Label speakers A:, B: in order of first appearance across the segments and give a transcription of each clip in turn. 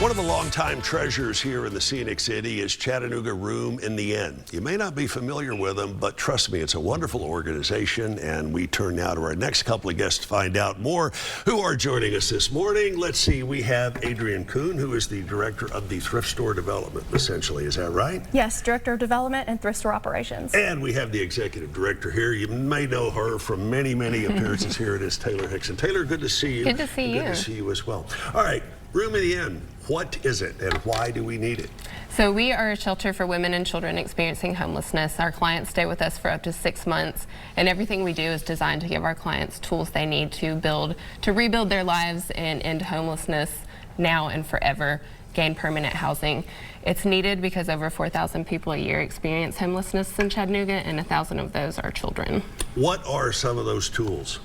A: One of the longtime treasures here in the scenic city is Chattanooga Room in the Inn. You may not be familiar with them, but trust me, it's a wonderful organization, and we turn now to our next couple of guests to find out more who are joining us this morning. Let's see, we have Adrienne Koon, who is the director of the thrift store development, essentially. Is that right?
B: Yes, director of development and thrift store operations.
A: And we have the executive director here. You may know her from many appearances here. It is Taylor Hixson. Taylor, good to see you.
C: Good to see you.
A: Good to see you as well. All right, Room in the Inn. What is it and why do we need it?
C: So we are a shelter for women and children experiencing homelessness. Our clients stay with us for up to 6 months, and everything we do is designed to give our clients tools they need to rebuild their lives and end homelessness now and forever, gain permanent housing. It's needed because over 4,000 people a year experience homelessness in Chattanooga, and 1,000 of those are children.
A: What are some of those tools?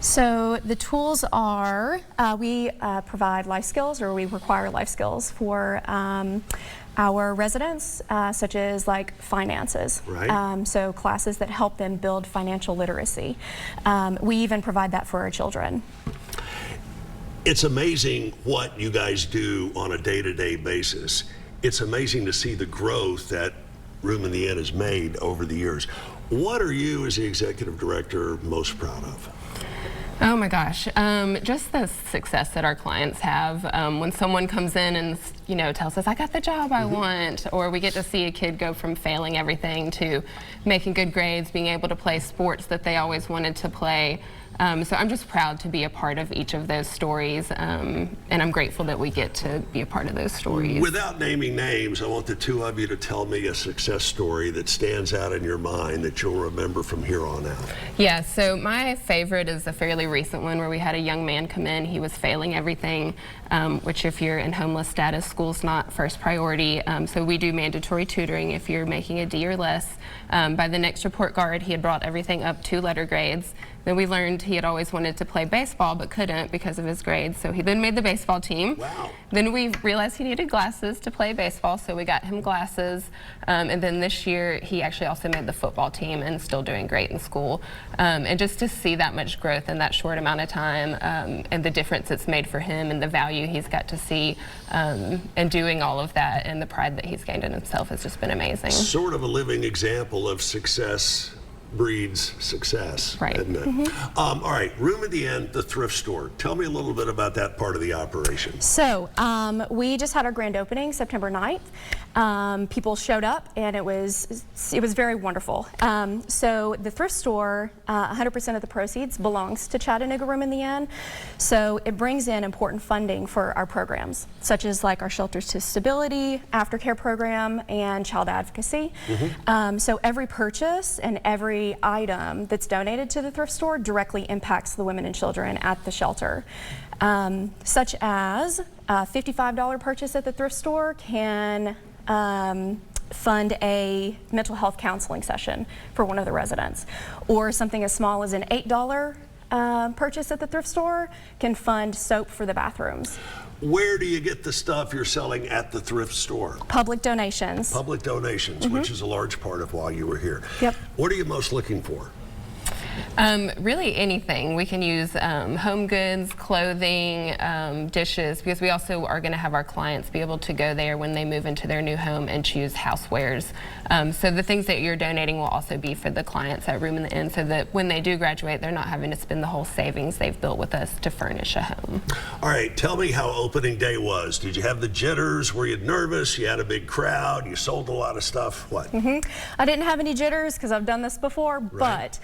B: So the tools are, we provide life skills, or we require life skills for our residents, such as like finances.
A: Right.
B: So classes that help them build financial literacy. We even provide that for our children.
A: It's amazing what you guys do on a day-to-day basis. It's amazing to see the growth that Room in the Inn has made over the years. What are you, as the executive director, most proud of?
C: Oh my gosh, just the success that our clients have. When someone comes in and tells us, I got the job I want, or we get to see a kid go from failing everything to making good grades, being able to play sports that they always wanted to play. So I'm just proud to be a part of each of those stories, and I'm grateful that we get to be a part of those stories.
A: Without naming names, I want the two of you to tell me a success story that stands out in your mind that you'll remember from here on out.
C: Yeah, so my favorite is a fairly recent one where we had a young man come in. He was failing everything, which if you're in homeless status, school's not first priority. So we do mandatory tutoring if you're making a D or less. By the next report card, he had brought everything up 2 letter grades. Then we learned he had always wanted to play baseball but couldn't because of his grades, so he then made the baseball team.
A: Wow.
C: Then we realized he needed glasses to play baseball, so we got him glasses. And then this year he actually also made the football team and still doing great in school. And just to see that much growth in that short amount of time, and the difference it's made for him and the value he's got to see, and doing all of that, and the pride that he's gained in himself has just been amazing.
A: Sort of a living example of success breeds success,
C: right?
A: Isn't it? All right, Room in the Inn, the thrift store. Tell me a little bit about that part of the operation.
B: So we just had our grand opening September 9th. People showed up, and it was very wonderful. So the thrift store, 100% of the proceeds belongs to Chattanooga Room in the Inn. So it brings in important funding for our programs, such as like our Shelters to Stability, aftercare program, and child advocacy. So every purchase and every item that's donated to the thrift store directly impacts the women and children at the shelter. Such as a $55 purchase at the thrift store can fund a mental health counseling session for one of the residents, or something as small as an $8 purchase at the thrift store can fund soap for the bathrooms.
A: Where do you get the stuff you're selling at the thrift store?
B: Public donations.
A: Public donations, which is a large part of why you were here.
B: Yep.
A: What are you most looking for?
C: Really anything. We can use home goods, clothing, dishes, because we also are going to have our clients be able to go there when they move into their new home and choose housewares. So the things that you're donating will also be for the clients at Room in the Inn, so that when they do graduate, they're not having to spend the whole savings they've built with us to furnish a home.
A: All right, tell me how opening day was. Did you have the jitters? Were you nervous? You had a big crowd? You sold a lot of stuff? What?
B: I didn't have any jitters because I've done this before,
A: right.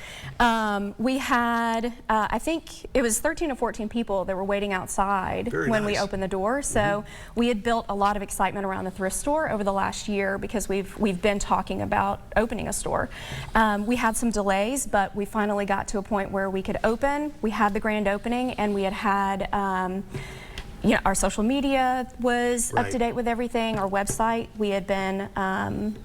B: But we had, I think it was 13 or 14 people that were waiting outside when we opened the door. So we had built a lot of excitement around the thrift store over the last year because we've been talking about opening a store. We had some delays, but we finally got to a point where we could open. We had the grand opening, and we had our social media was up to date with everything. Our website, we had been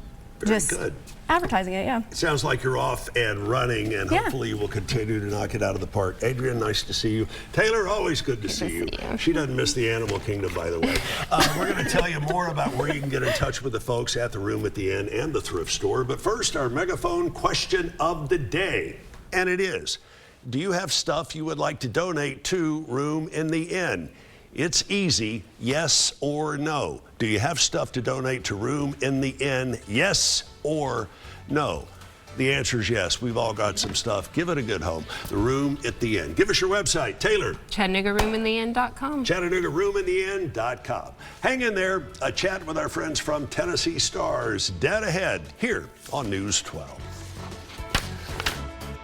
B: just
A: good.
B: Advertising it, yeah.
A: It sounds like you're off and running, and hopefully you will continue to knock it out of the park. Adrienne, nice to see you. Taylor, always good to see you. She doesn't miss the animal kingdom, by the way. We're going to tell you more about where you can get in touch with the folks at the Room at the Inn and the thrift store. But first, our megaphone question of the day. And it is, do you have stuff you would like to donate to Room in the Inn? It's easy, yes or no. Do you have stuff to donate to Room in the Inn? Yes or no? The answer is yes. We've all got some stuff. Give it a good home. The Room at the Inn. Give us your website, Taylor.
C: ChattanoogaRoomInTheEnd.com.
A: ChattanoogaRoomInTheEnd.com. Hang in there. A chat with our friends from Tennessee Stars. Dead ahead here on News 12.